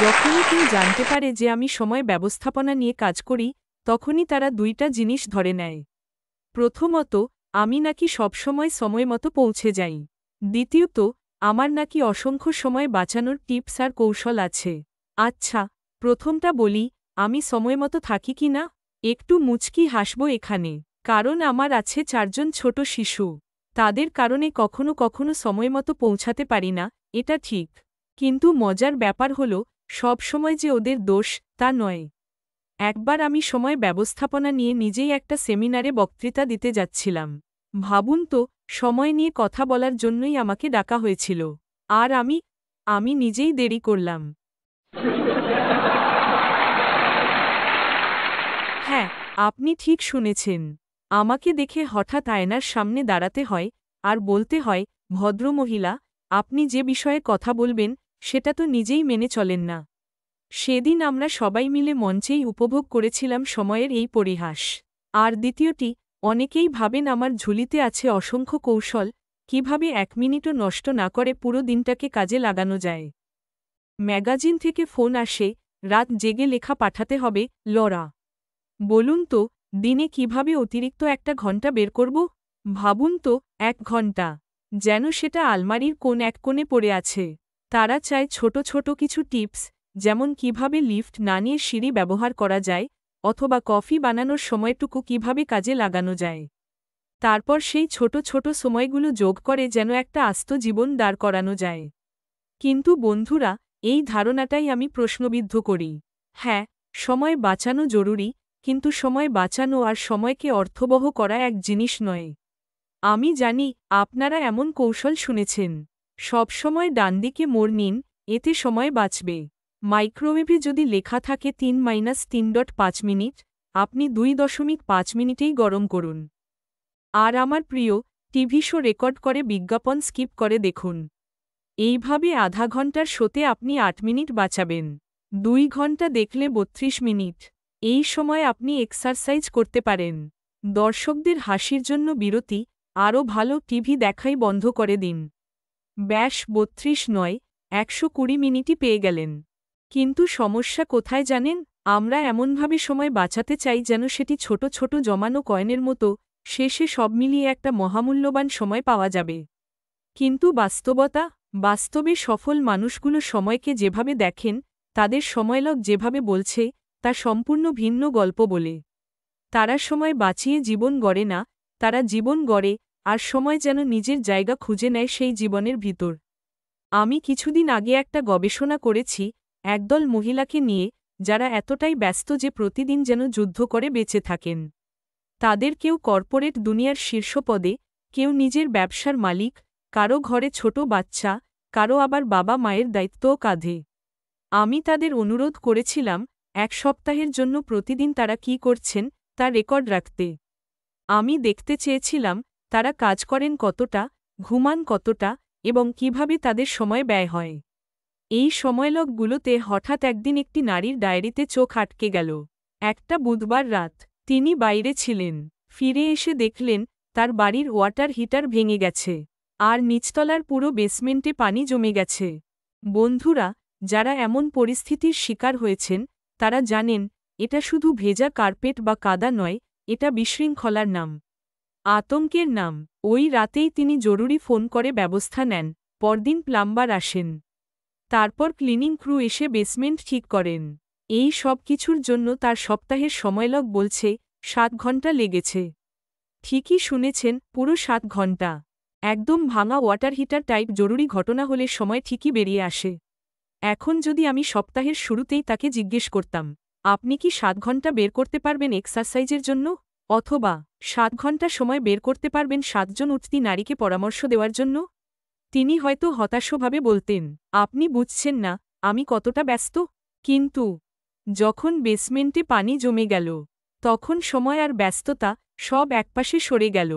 যখনই কেউ জানতে পারে যে আমি সময় ব্যবস্থাপনা নিয়ে কাজ করি, তখনই তারা দুইটা জিনিস ধরে নেয়। প্রথমত, আমি নাকি সবসময় সময়মতো পৌঁছে যাই। দ্বিতীয়ত, আমার নাকি অসংখ্য সময় বাঁচানোর টিপস আর কৌশল আছে। আচ্ছা, প্রথমটা বলি, আমি সময়মতো থাকি কি না? একটু মুচকি হাসব এখানে, কারণ আমার আছে 4 জন ছোট শিশু। তাদের কারণে কখনো কখনো সময়মতো পৌঁছাতে পারি না, এটা ঠিক। কিন্তু মজার ব্যাপার হল, সব সময় যে ওদের দোষ, তা নয়। একবার আমি সময় ব্যবস্থাপনা নিয়ে নিজেই একটা সেমিনারে বক্তৃতা দিতে যাচ্ছিলাম। ভাবুন তো, সময় নিয়ে কথা বলার জন্যই আমাকে ডাকা হয়েছিল। আর আমি নিজেই দেরি করলাম। হ্যাঁ, আপনি ঠিক শুনেছেন। আমাকে দেখে হঠাৎ আয়নার সামনে দাঁড়াতে হয় আর বলতে হয়, ভদ্রমহিলা, আপনি যে বিষয়ে কথা বলবেন সেটা তো নিজেই মেনে চলেন না। সেদিন আমরা সবাই মিলে মঞ্চেই উপভোগ করেছিলাম সময়ের এই পরিহাস। আর দ্বিতীয়টি, অনেকেই ভাবেন আমার ঝুলিতে আছে অসংখ্য কৌশল, কিভাবে 1 মিনিটও নষ্ট না করে পুরো দিনটাকে কাজে লাগানো যায়। ম্যাগাজিন থেকে ফোন আসে, রাত জেগে লেখা পাঠাতে হবে, লরা। বলুন তো, দিনে কিভাবে অতিরিক্ত 1 ঘন্টা বের করব? ভাবুন তো, 1 ঘন্টা। যেন সেটা আলমারির কোন এক কোণে পড়ে আছে। তারা চায় ছোট ছোট কিছু টিপস, যেমন কিভাবে লিফট না নিয়ে সিঁড়ি ব্যবহার করা যায়, অথবা কফি বানানোর সময়টুকু কিভাবে কাজে লাগানো যায়। তারপর সেই ছোট ছোট সময়গুলো যোগ করে যেন একটা আস্ত জীবন দাঁড় করানো যায়। কিন্তু বন্ধুরা, এই ধারণাটাই আমি প্রশ্নবিদ্ধ করি। হ্যাঁ, সময় বাঁচানো জরুরি, কিন্তু সময় বাঁচানো আর সময়কে অর্থবহ করা এক জিনিস নয়। আমি জানি, আপনারা এমন কৌশল শুনেছেন। সবসময় ডানদিকে মোড় নিন, এতে সময় বাঁচবে। মাইক্রোওয়েভে যদি লেখা থাকে 3-3.5 মিনিট, আপনি 2.5 মিনিটেই গরম করুন। আর আমার প্রিয়, টিভি শো রেকর্ড করে বিজ্ঞাপন স্কিপ করে দেখুন। এইভাবে আধা ঘন্টার শোতে আপনি 8 মিনিট বাঁচাবেন। 2 ঘন্টা দেখলে 32 মিনিট। এই সময় আপনি এক্সারসাইজ করতে পারেন। দর্শকদের হাসির জন্য বিরতি, আরও ভালো টিভি দেখাই বন্ধ করে দিন। ব্যাস 32 নয়, 120 মিনিটই পেয়ে গেলেন। কিন্তু সমস্যা কোথায় জানেন? আমরা এমনভাবে সময় বাঁচাতে চাই যেন সেটি ছোট ছোট জমানো কয়েনের মতো, শেষে সব মিলিয়ে একটা মহামূল্যবান সময় পাওয়া যাবে। কিন্তু বাস্তবে সফল মানুষগুলো সময়কে যেভাবে দেখেন, তাদের সময়লগ যেভাবে বলছে, তা সম্পূর্ণ ভিন্ন গল্প বলে। তারা সময় বাঁচিয়ে জীবন গড়ে না, তারা জীবন গড়ে, আর সময় যেন নিজের জায়গা খুঁজে নেয় সেই জীবনের ভিতর। আমি কিছুদিন আগে একটা গবেষণা করেছি, একদল মহিলাকে নিয়ে, যারা এতটাই ব্যস্ত যে প্রতিদিন যেন যুদ্ধ করে বেঁচে থাকেন। তাদের কেউ কর্পোরেট দুনিয়ার শীর্ষ পদে, কেউ নিজের ব্যবসার মালিক, কারো ঘরে ছোট বাচ্চা, কারো আবার বাবা মায়ের দায়িত্বও কাঁধে। আমি তাদের অনুরোধ করেছিলাম, 1 সপ্তাহের জন্য প্রতিদিন তারা কী করছেন, তা রেকর্ড রাখতে। আমি দেখতে চেয়েছিলাম, তারা কাজ করেন কতটা, ঘুমান কতটা, এবং কিভাবে তাদের সময় ব্যয় হয়। এই সময়লগগুলোতে হঠাৎ একদিন একটি নারীর ডায়েরিতে চোখ আটকে গেল। একটা বুধবার রাত, তিনি বাইরে ছিলেন। ফিরে এসে দেখলেন, তার বাড়ির ওয়াটার হিটার ভেঙে গেছে। আর নিচতলার পুরো বেসমেন্টে পানি জমে গেছে। বন্ধুরা, যারা এমন পরিস্থিতির শিকার হয়েছেন, তারা জানেন, এটা শুধু ভেজা কার্পেট বা কাদা নয়, এটা বিশৃঙ্খলার নাম। আতঙ্কের নাম। ওই রাতেই তিনি জরুরি ফোন করে ব্যবস্থা নেন। পরদিন প্লাম্বার আসেন। তারপর ক্লিনিং ক্রু এসে বেসমেন্ট ঠিক করেন। এই সব কিছুর জন্য তার সপ্তাহের সময়লগ বলছে, 7 ঘন্টা লেগেছে। ঠিকই শুনেছেন, পুরো 7 ঘন্টা। একদম ভাঙা ওয়াটার হিটার টাইপ জরুরি ঘটনা হলে সময় ঠিকই বেরিয়ে আসে। এখন যদি আমি সপ্তাহের শুরুতেই তাকে জিজ্ঞেস করতাম, আপনি কি 7 ঘন্টা বের করতে পারবেন এক্সারসাইজের জন্য? অথবা 7 ঘন্টা সময় বের করতে পারবেন 7 জন উঠতি নারীকে পরামর্শ দেওয়ার জন্য? তিনি হয়তো হতাশভাবে বলতেন, আপনি বুঝছেন না, আমি কতটা ব্যস্ত। কিন্তু যখন বেসমেন্টে পানি জমে গেল, তখন সময় আর ব্যস্ততা সব একপাশে সরে গেল।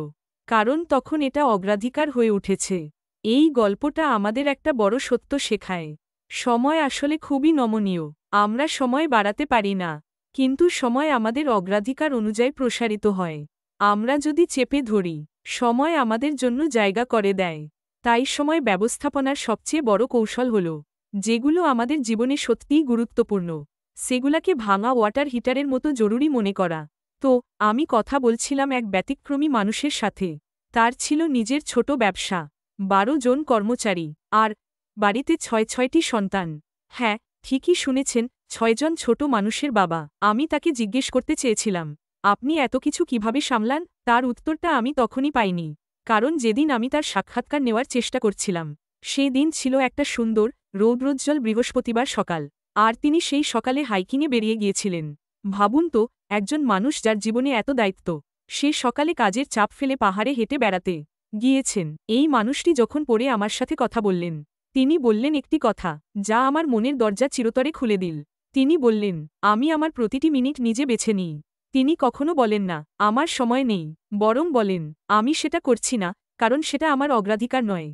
কারণ তখন এটা অগ্রাধিকার হয়ে উঠেছে। এই গল্পটা আমাদের একটা বড় সত্য শেখায়। সময় আসলে খুবই নমনীয়। আমরা সময় বাড়াতে পারি না, কিন্তু সময় আমাদের অগ্রাধিকার অনুযায়ী প্রসারিত হয়। আমরা যদি চেপে ধরি, সময় আমাদের জন্য জায়গা করে দেয়। তাই সময় ব্যবস্থাপনার সবচেয়ে বড় কৌশল হল যেগুলো আমাদের জীবনে সত্যিই গুরুত্বপূর্ণ সেগুলাকে ভাঙা ওয়াটার হিটারের মতো জরুরি মনে করা। তো আমি কথা বলছিলাম এক ব্যতিক্রমী মানুষের সাথে। তার ছিল নিজের ছোট ব্যবসা, 12 জন কর্মচারী, আর বাড়িতে 6টি সন্তান। হ্যাঁ, ঠিকই শুনেছেন, 6 জন ছোট মানুষের বাবা। আমি তাকে জিজ্ঞেস করতে চেয়েছিলাম, আপনি এত কিছু কিভাবে সামলান? তার উত্তরটা আমি তখনই পাইনি, কারণ যেদিন আমি তার সাক্ষাৎকার নেওয়ার চেষ্টা করছিলাম সেই দিন ছিল একটা সুন্দর রৌদ্রোজ্জ্বল বৃহস্পতিবার সকাল, আর তিনি সেই সকালে হাইকিংয়ে বেরিয়ে গিয়েছিলেন। ভাবুন তো, একজন মানুষ যার জীবনে এত দায়িত্ব, সে সকালে কাজের চাপ ফেলে পাহাড়ে হেঁটে বেড়াতে গিয়েছেন। এই মানুষটি যখন পরে আমার সাথে কথা বললেন, তিনি বললেন একটি কথা যা আমার মনের দরজা চিরতরে খুলে দিল। তিনি বললেন, আমি আমার প্রতিটি মিনিট নিজে বেছে নিই। তিনি কখনো বলেন না, আমার সময় নেই, বরং বলেন, আমি সেটা করছি না, কারণ সেটা আমার অগ্রাধিকার নয়।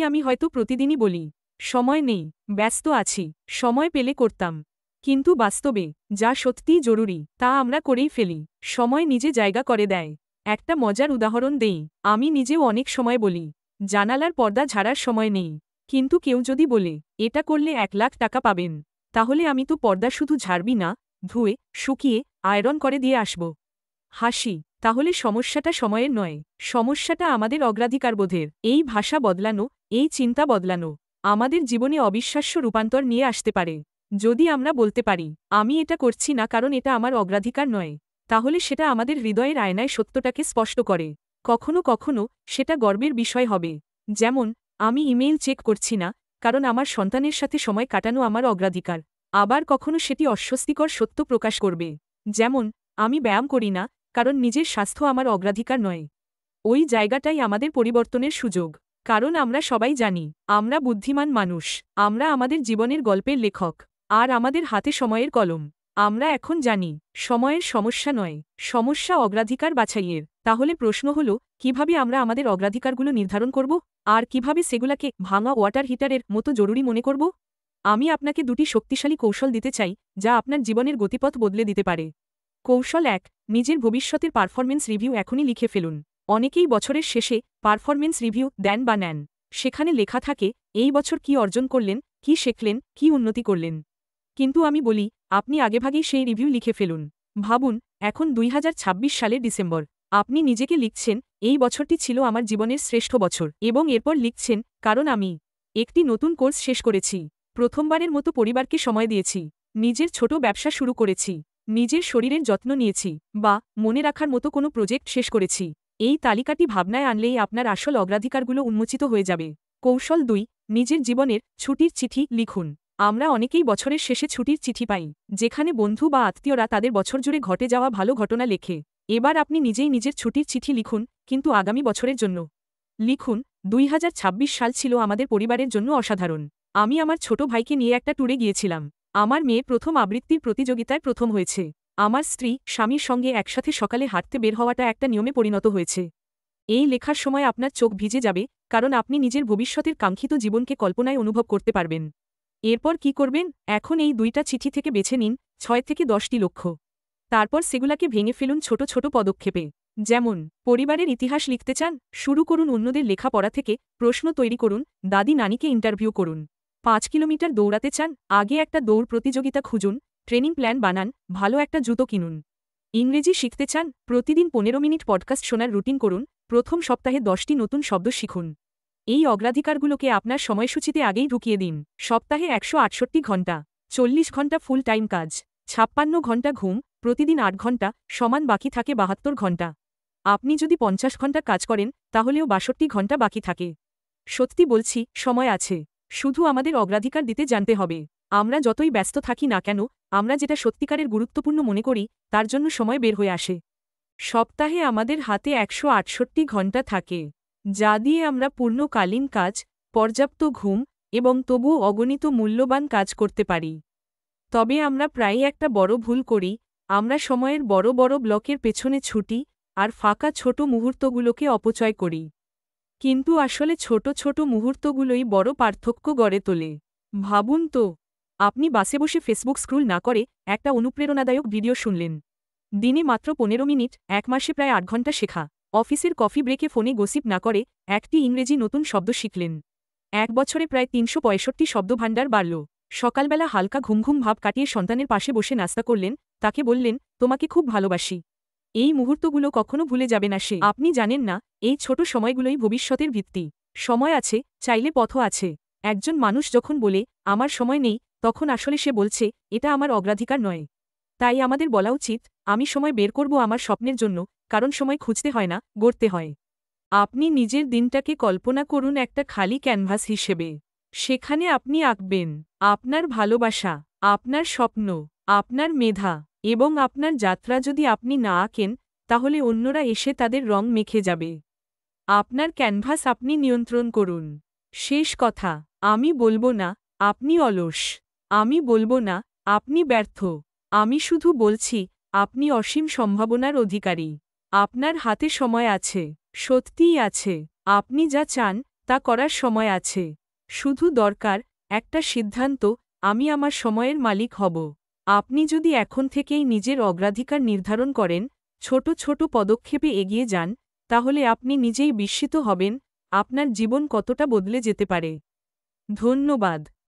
আমি হয়তো প্রতিদিনই বলি, সময় নেই, ব্যস্ত আছি, সময় পেলে করতাম। কিন্তু বাস্তবে যা সত্যিই জরুরি তা আমরা করেই ফেলি। সময় নিজে জায়গা করে দেয়। একটা মজার উদাহরণ দেই, আমি নিজেও অনেক সময় বলি, জানালার পর্দা ঝাড়ার সময় নেই। কিন্তু কেউ যদি বলে, এটা করলে 1 লাখ টাকা পাবেন, তাহলে আমি তো পর্দা শুধু ঝাড়বি না, ধুয়ে, শুকিয়ে, আয়রন করে দিয়ে আসব। হাসি। তাহলে সমস্যাটা সময়ের নয়, সমস্যাটা আমাদের অগ্রাধিকারবোধের। এই ভাষা বদলানো, এই চিন্তা বদলানো আমাদের জীবনে অবিশ্বাস্য রূপান্তর নিয়ে আসতে পারে। যদি আমরা বলতে পারি, আমি এটা করছি না কারণ এটা আমার অগ্রাধিকার নয়, তাহলে সেটা আমাদের হৃদয়ের আয়নায় সত্যটাকে স্পষ্ট করে। কখনো কখনো সেটা গর্বের বিষয় হবে। যেমন, আমি ইমেইল চেক করছি না কারণ আমার সন্তানের সাথে সময় কাটানো আমার অগ্রাধিকার। আবার কখনো সেটি অস্বস্তিকর সত্য প্রকাশ করবে। যেমন, আমি ব্যায়াম করি না কারণ নিজের স্বাস্থ্য আমার অগ্রাধিকার নয়। ওই জায়গাটাই আমাদের পরিবর্তনের সুযোগ। কারণ আমরা সবাই জানি, আমরা বুদ্ধিমান মানুষ, আমরা আমাদের জীবনের গল্পের লেখক, আর আমাদের হাতে সময়ের কলম। আমরা এখন জানি, সময়ের সমস্যা নয়, সমস্যা অগ্রাধিকার বাছাইয়ের। তাহলে প্রশ্ন হল, কিভাবে আমরা আমাদের অগ্রাধিকারগুলো নির্ধারণ করব, আর কিভাবে সেগুলাকে ভাঙা ওয়াটার হিটারের মতো জরুরি মনে করব? আমি আপনাকে 2টি শক্তিশালী কৌশল দিতে চাই যা আপনার জীবনের গতিপথ বদলে দিতে পারে। কৌশল 1, নিজের ভবিষ্যতের পারফরমেন্স রিভিউ এখনই লিখে ফেলুন। অনেকেই বছরের শেষে পারফরমেন্স রিভিউ দেন বা নেন। সেখানে লেখা থাকে, এই বছর কি অর্জন করলেন, কি শিখলেন, কি উন্নতি করলেন। কিন্তু আমি বলি, আপনি আগেভাগেই সেই রিভিউ লিখে ফেলুন। ভাবুন, এখন 2026 সালের ডিসেম্বর। আপনি নিজেকে লিখছেন, এই বছরটি ছিল আমার জীবনের শ্রেষ্ঠ বছর, এবং এরপর লিখছেন, কারণ আমি একটি নতুন কোর্স শেষ করেছি, প্রথমবারের মতো পরিবারকে সময় দিয়েছি, নিজের ছোট ব্যবসা শুরু করেছি, নিজের শরীরের যত্ন নিয়েছি, বা মনে রাখার মতো কোনো প্রজেক্ট শেষ করেছি। এই তালিকাটি ভাবনায় আনলেই আপনার আসল অগ্রাধিকারগুলো উন্মোচিত হয়ে যাবে। কৌশল 2, নিজের জীবনের ছুটির চিঠি লিখুন। আমরা অনেকেই বছরের শেষে ছুটির চিঠি পাই, যেখানে বন্ধু বা আত্মীয়রা তাদের বছর জুড়ে ঘটে যাওয়া ভালো ঘটনা লেখে। এবার আপনি নিজেই নিজের ছুটির চিঠি লিখুন, কিন্তু আগামী বছরের জন্য। লিখুন, 2026 সাল ছিল আমাদের পরিবারের জন্য অসাধারণ। আমি আমার ছোট ভাইকে নিয়ে একটা ট্যুরে গিয়েছিলাম। আমার মেয়ে প্রথম আবৃত্তির প্রতিযোগিতায় প্রথম হয়েছে। আমার স্ত্রী স্বামীর সঙ্গে একসাথে সকালে হাঁটতে বের হওয়াটা একটা নিয়মে পরিণত হয়েছে। এই লেখার সময় আপনার চোখ ভিজে যাবে, কারণ আপনি নিজের ভবিষ্যতের কাঙ্ক্ষিত জীবনকে কল্পনায় অনুভব করতে পারবেন। এরপর কি করবেন? এখন এই 2টা চিঠি থেকে বেছে নিন 6 থেকে 10টি লক্ষ্য। তারপর সেগুলাকে ভেঙে ফেলুন ছোট ছোট পদক্ষেপে। যেমন, পরিবারের ইতিহাস লিখতে চান, শুরু করুন অন্যদের লেখা পড়া থেকে, প্রশ্ন তৈরি করুন, দাদি নানিকে ইন্টারভিউ করুন। 5 কিলোমিটার দৌড়াতে চান, আগে একটা দৌড় প্রতিযোগিতা খুঁজুন, ট্রেনিং প্ল্যান বানান, ভালো একটা জুতো কিনুন। ইংরেজি শিখতে চান, প্রতিদিন 15 মিনিট পডকাস্ট শোনার রুটিন করুন, প্রথম সপ্তাহে 10টি নতুন শব্দ শিখুন। এই অগ্রাধিকারগুলোকে আপনার সময়সূচিতে আগেই ঢুকিয়ে দিন। সপ্তাহে 168 ঘণ্টা, 40 ঘণ্টা ফুল টাইম কাজ, 56 ঘণ্টা ঘুম, প্রতিদিন 8 ঘণ্টা, সমান বাকি থাকে 72 ঘণ্টা। আপনি যদি 50 ঘণ্টা কাজ করেন, তাহলেও 62 ঘণ্টা বাকি থাকে। সত্যি বলছি, সময় আছে, শুধু আমাদের অগ্রাধিকার দিতে জানতে হবে। আমরা যতই ব্যস্ত থাকি না কেন, আমরা যেটা সত্যিকারের গুরুত্বপূর্ণ মনে করি, তার জন্য সময় বের হয়ে আসে। সপ্তাহে আমাদের হাতে 168 ঘণ্টা থাকে, যা দিয়ে আমরা পূর্ণকালীন কাজ, পর্যাপ্ত ঘুম, এবং তবুও অগণিত মূল্যবান কাজ করতে পারি। তবে আমরা প্রায়ই একটা বড় ভুল করি, আমরা সময়ের বড় বড় ব্লকের পেছনে ছুটি, আর ফাঁকা ছোট মুহূর্তগুলোকে অপচয় করি। কিন্তু আসলে ছোট ছোট মুহূর্তগুলোই বড় পার্থক্য গড়ে তোলে। ভাবুন তো, আপনি বাসে বসে ফেসবুক স্ক্রল না করে একটা অনুপ্রেরণাদায়ক ভিডিও শুনলেন। দিনে মাত্র 15 মিনিট, 1 মাসে প্রায় 8 ঘণ্টা শেখা। অফিসের কফি ব্রেকে ফোনে গসিপ না করে একটি ইংরেজি নতুন শব্দ শিখলেন। 1 বছরে প্রায় 365 শব্দভাণ্ডার বাড়ল। সকালবেলা হালকা ঘুম ভাব কাটিয়ে সন্তানের পাশে বসে নাস্তা করলেন, তাকে বললেন, তোমাকে খুব ভালোবাসি। এই মুহূর্তগুলো কখনো ভুলে যাবে না সে। আপনি জানেন না, এই ছোট সময়গুলোই ভবিষ্যতের ভিত্তি। সময় আছে, চাইলে পথও আছে। একজন মানুষ যখন বলে, আমার সময় নেই, তখন আসলে সে বলছে, এটা আমার অগ্রাধিকার নয়। তাই আমাদের বলা উচিত, আমি সময় বের করব আমার স্বপ্নের জন্য, কারণ সময় খুঁজতে হয় না, গড়তে হয়। আপনি নিজের দিনটাকে কল্পনা করুন একটা খালি ক্যানভাস হিসেবে। সেখানে আপনি আঁকবেন আপনার ভালোবাসা, আপনার স্বপ্ন, আপনার মেধা এবং আপনার যাত্রা। যদি আপনি না আঁকেন, তাহলে অন্যরা এসে তাদের রং মেখে যাবে। আপনার ক্যানভাস আপনি নিয়ন্ত্রণ করুন। শেষ কথা, আমি বলবো না, আপনি অলস। আমি বলবো না, আপনি ব্যর্থ। আমি শুধু বলছি, আপনি অসীম সম্ভাবনার অধিকারী। আপনার হাতে সময় আছে, সত্যিই আছে। আপনি যা চান, তা করার সময় আছে। শুধু দরকার একটা সিদ্ধান্ত, আমি আমার সময়ের মালিক হব। আপনি যদি এখন থেকেই নিজের অগ্রাধিকার নির্ধারণ করেন, ছোট ছোট পদক্ষেপে এগিয়ে যান, তাহলে আপনি নিজেই বিস্মিত হবেন আপনার জীবন কতটা বদলে যেতে পারে। ধন্যবাদ।